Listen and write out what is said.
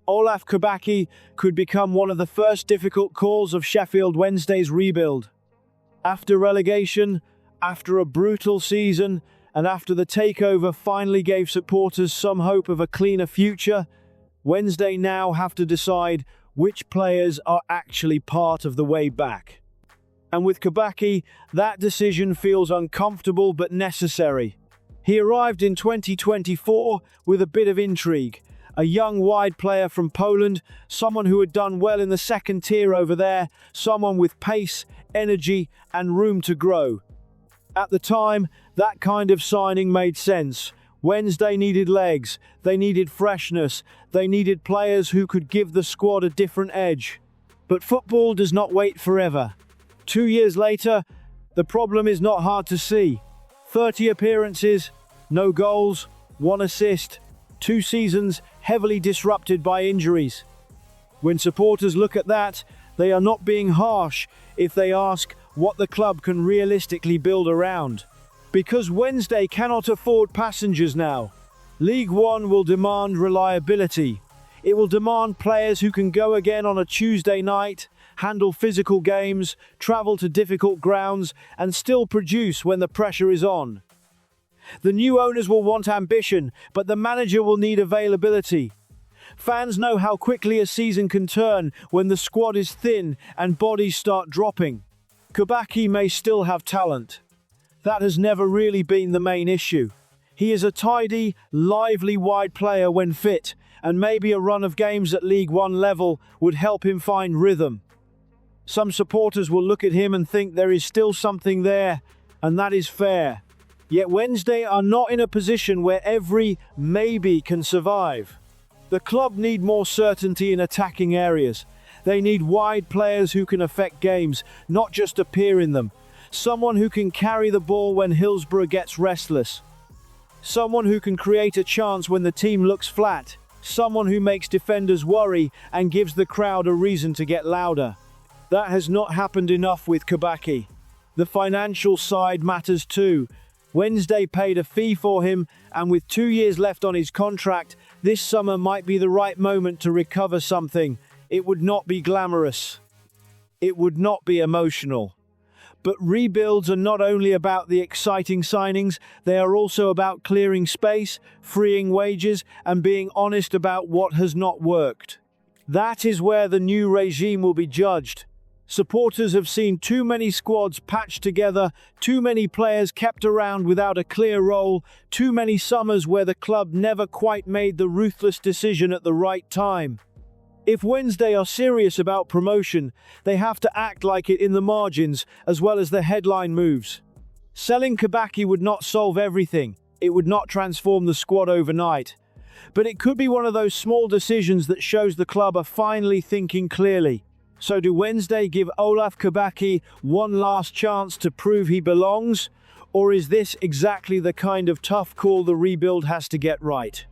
Olaf Kabaki could become one of the first difficult calls of Sheffield Wednesday's rebuild. After relegation, after a brutal season, and after the takeover finally gave supporters some hope of a cleaner future, Wednesday now have to decide which players are actually part of the way back. And with Kabaki, that decision feels uncomfortable but necessary. He arrived in 2024 with a bit of intrigue. A young wide player from Poland, someone who had done well in the second tier over there, someone with pace, energy, and room to grow. At the time, that kind of signing made sense. Wednesday needed legs, they needed freshness, they needed players who could give the squad a different edge. But football does not wait forever. 2 years later, the problem is not hard to see. 30 appearances, no goals, 1 assist, 2 seasons heavily disrupted by injuries. When supporters look at that, they are not being harsh if they ask what the club can realistically build around. Because Wednesday cannot afford passengers now. League One will demand reliability. It will demand players who can go again on a Tuesday night, handle physical games, travel to difficult grounds, and still produce when the pressure is on. The new owners will want ambition, but the manager will need availability. Fans know how quickly a season can turn when the squad is thin and bodies start dropping. Kabaki may still have talent. That has never really been the main issue. He is a tidy, lively wide player when fit, and maybe a run of games at League One level would help him find rhythm. Some supporters will look at him and think there is still something there, and that is fair. Yet Wednesday are not in a position where every maybe can survive. The club need more certainty in attacking areas. They need wide players who can affect games, not just appear in them. Someone who can carry the ball when Hillsborough gets restless. Someone who can create a chance when the team looks flat. Someone who makes defenders worry and gives the crowd a reason to get louder. That has not happened enough with Kabaki. The financial side matters too. Wednesday paid a fee for him, and with 2 years left on his contract, this summer might be the right moment to recover something. It would not be glamorous. It would not be emotional. But rebuilds are not only about the exciting signings, they are also about clearing space, freeing wages, and being honest about what has not worked. That is where the new regime will be judged. Supporters have seen too many squads patched together, too many players kept around without a clear role, too many summers where the club never quite made the ruthless decision at the right time. If Wednesday are serious about promotion, they have to act like it in the margins as well as the headline moves. Selling Kabaki would not solve everything. It would not transform the squad overnight. But it could be one of those small decisions that shows the club are finally thinking clearly. So do Wednesday give Olaf Kabaki one last chance to prove he belongs? Or is this exactly the kind of tough call the rebuild has to get right?